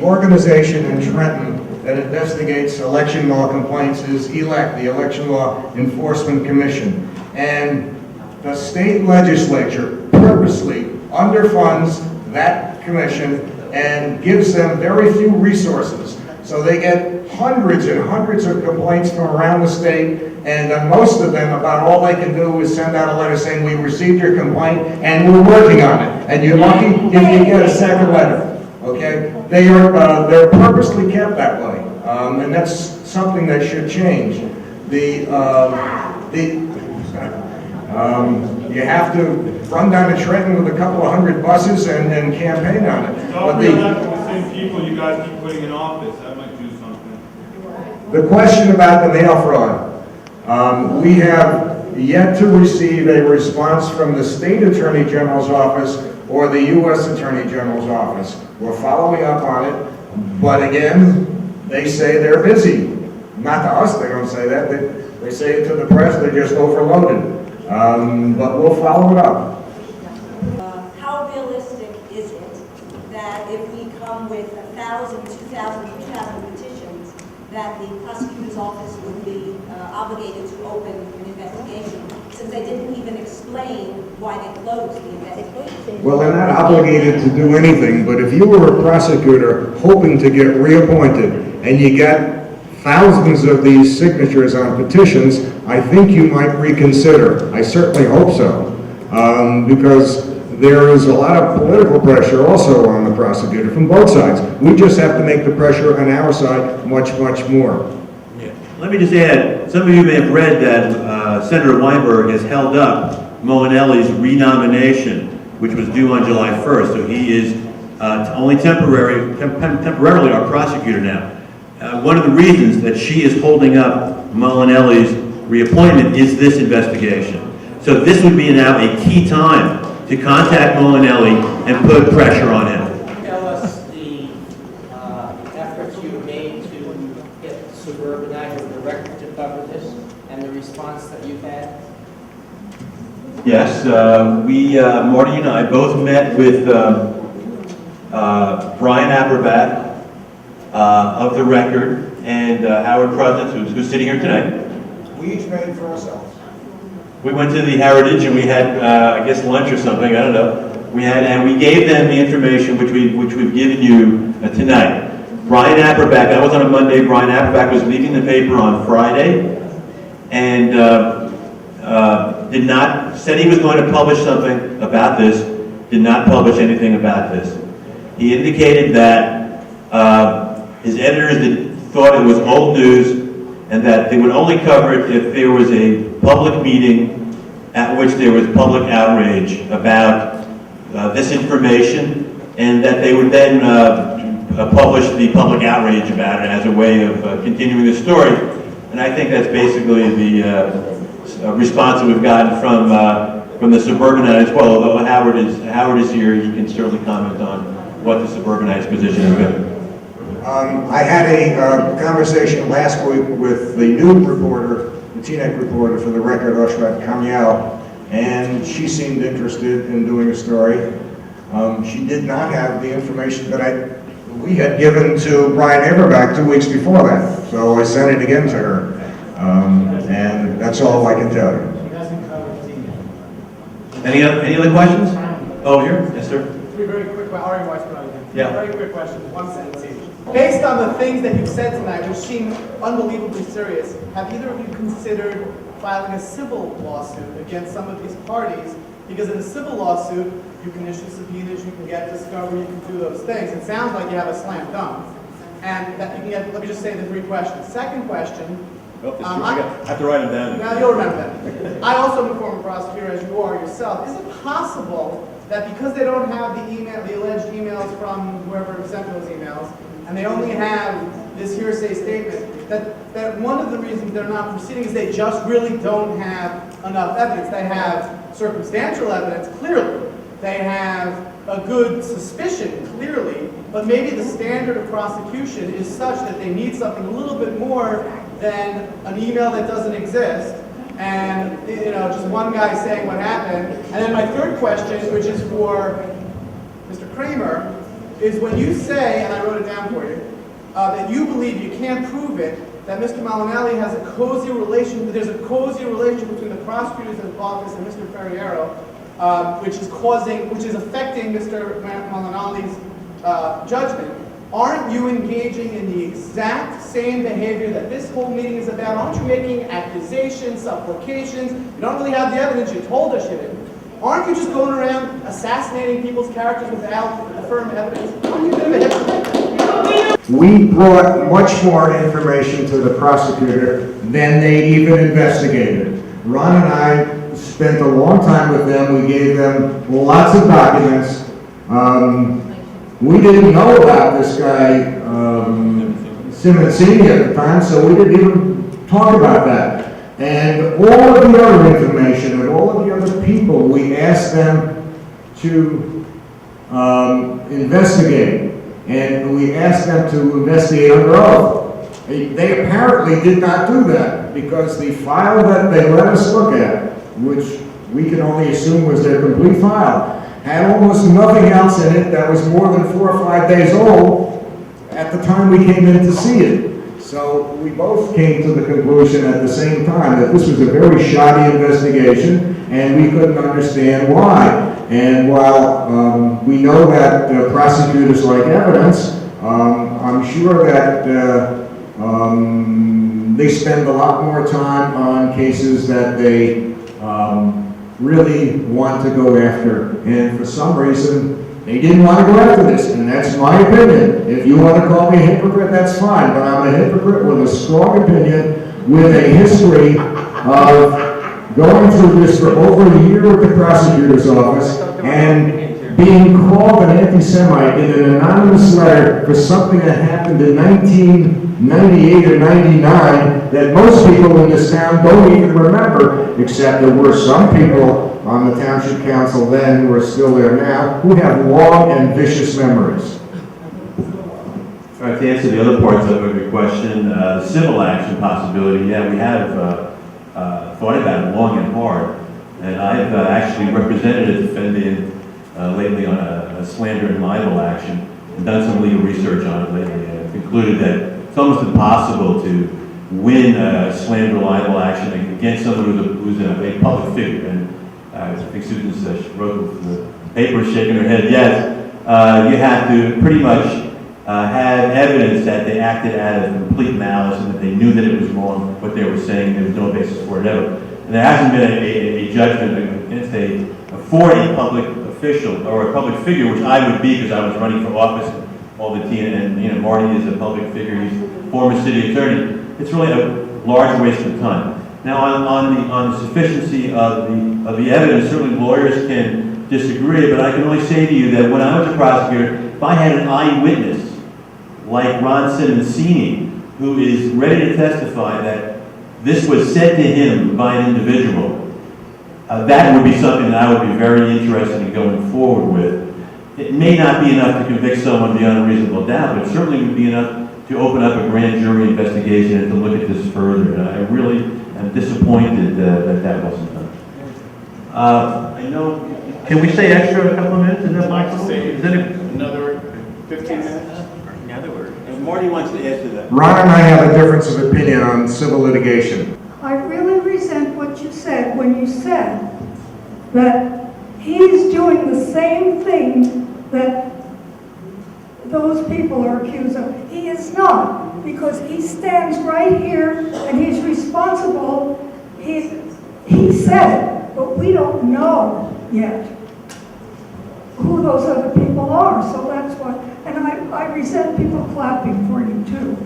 organization in Trenton that investigates election law complaints is ELEC, the Election Law Enforcement Commission. And the state legislature purposely underfunds that commission and gives them very few resources. So they get hundreds and hundreds of complaints from around the state, and most of them, about all they can do is send out a letter saying, we received your complaint and we're working on it. And you're lucky if you get a second letter, okay? They're purposely kept that way, and that's something that should change. You have to run down to Trenton with a couple of hundred buses and campaign on it. Don't be electing the same people you guys keep putting in office. That might do something. The question about the mail fraud. We have yet to receive a response from the State Attorney General's office or the U.S. Attorney General's office. We're following up on it, but again, they say they're busy. Not to us, they don't say that. They say it to the press, they're just overloaded. But we'll follow it up. How realistic is it that if we come with 1,000, 2,000, 3,000 petitions, that the prosecutor's office would be obligated to open an investigation, since they didn't even explain why they closed the investigation? Well, they're not obligated to do anything, but if you were a prosecutor hoping to get reappointed and you got thousands of these signatures on petitions, I think you might reconsider. I certainly hope so, because there is a lot of political pressure also on the prosecutor from both sides. We just have to make the pressure on our side much, much more. Yeah. Let me just add, some of you may have read that Senator Weinberg has held up Molinelli's renomination, which was due on July 1st, so he is only temporarily our prosecutor now. One of the reasons that she is holding up Molinelli's reappointment is this investigation. So this would be now a key time to contact Molinelli and put pressure on him. Tell us the efforts you made to get Suburbanite or the record to cover this and the response that you've had. Yes, Marty and I both met with Brian Aberbat of the Record and Howard Prudence, who's sitting here today. We each made for ourselves. We went to the Heritage and we had, I guess, lunch or something. I don't know. And we gave them the information which we've given you tonight. Brian Aberbat, that was on a Monday. Brian Aberbat was leaving the paper on Friday, and said he was going to publish something about this. Did not publish anything about this. He indicated that his editors thought it was old news, and that they would only cover it if there was a public meeting at which there was public outrage about this information, and that they would then publish the public outrage about it as a way of continuing the story. And I think that's basically the response that we've gotten from the Suburbanite as well. Although Howard is here, he can certainly comment on what the Suburbanite's position has been. I had a conversation last week with the new reporter, the Teaneck reporter for the Record, Oshrat Kamiel, and she seemed interested in doing a story. She did not have the information that we had given to Brian Aberbat 2 weeks before that, so I sent it again to her, and that's all I can tell you. Any other questions? Oh, here, yes, sir. Three very quick, Ari Weiss, Yeah. Very quick questions, one sentence each. Based on the things that you've said tonight, which seem unbelievably serious, have either of you considered filing a civil lawsuit against some of these parties? Because in a civil lawsuit, you can issue subpoenas, you can get discovery, you can do those things. It sounds like you have a slam dunk. And that you can get, let me just say the three questions. Second question. I have to write them down. Now you'll remember that. I also am a former prosecutor, as you are yourself. Is it possible that because they don't have the alleged emails from whoever sent those emails, and they only have this hearsay statement, that one of the reasons they're not proceeding is they just really don't have enough evidence? They have circumstantial evidence, clearly. They have a good suspicion, clearly, but maybe the standard of prosecution is such that they need something a little bit more than an email that doesn't exist, and just one guy saying what happened. And then my third question, which is for Mr. Kramer, is when you say, and I wrote it down for that you believe you can't prove it, that Mr. Malinelli has a cozy relation, there's a cozy relationship between the prosecutor's office and Mr. Ferriero, which is affecting Mr. Malinelli's judgment. Aren't you engaging in the exact same behavior that this whole meeting is about? Aren't you making accusations, supplications? You don't really have the evidence, you told us you didn't. Aren't you just going around assassinating people's characters without firm evidence? Aren't you a bit of a hypocrite? We brought much more information to the prosecutor than they even investigated. Ron and I spent a long time with them. We gave them lots of documents. We didn't know about this guy, Simoncini at the time, so we didn't even talk about that. And all of the other information and all of the other people, we asked them to investigate. And we asked them to investigate under oath. They apparently did not do that because the file that they let us look at, which we can only assume was their complete file, had almost nothing else in it that was more than 4 or 5 days old at the time we came in to see it. So we both came to the conclusion at the same time that this was a very shoddy investigation and we couldn't understand why. And while we know that prosecutors like evidence, I'm sure that they spend a lot more time on cases that they really want to go after. And for some reason, they didn't want to go after this, and that's my opinion. If you want to call me a hypocrite, that's fine, but I'm a hypocrite with a strong opinion, with a history of going through this for over a year at the prosecutor's office and being called an anti-Semite in an anonymous letter for something that happened in 1998 or 99 that most people in this town don't even remember, except there were some people on the township council then who are still there now who have long and vicious memories. All right, to answer the other parts of your question, the civil action possibility, yeah, we have thought about it long and hard. And I've actually represented a defendant lately on a slander and libel action and done some legal research on it lately and concluded that it's almost impossible to win a slander libel action against someone who's a public figure. And I think Susan wrote the paper shaking her head, yes. You have to pretty much have evidence that they acted out of complete malice and that they knew that it was wrong, what they were saying, there was no basis for it ever. And there hasn't been a judgment against for a public official or a public figure, which I would be because I was running for office all the time, and Marty is a public figure, he's a former city attorney. It's really a large waste of time. Now on the sufficiency of the evidence, certainly lawyers can disagree, but I can only say to you that when I was a prosecutor, if I had an eyewitness like Ron Simoncini, who is ready to testify that this was said to him by an individual, that would be something that I would be very interested in going forward with. It may not be enough to convict someone beyond a reasonable doubt, but it certainly would be enough to open up a grand jury investigation and to look at this further. And I really am disappointed that wasn't done. I know, can we stay extra a couple of minutes? Is that Michael? Is that Another 15 minutes? Marty wants to answer that. Ron and I have a difference of opinion on civil litigation. I really resent what you said when you said that he's doing the same thing that those people are accused of. He is not, because he stands right here and he's responsible. He said it, but we don't know yet who those other people are, so that's what, and I resent people clapping for you too.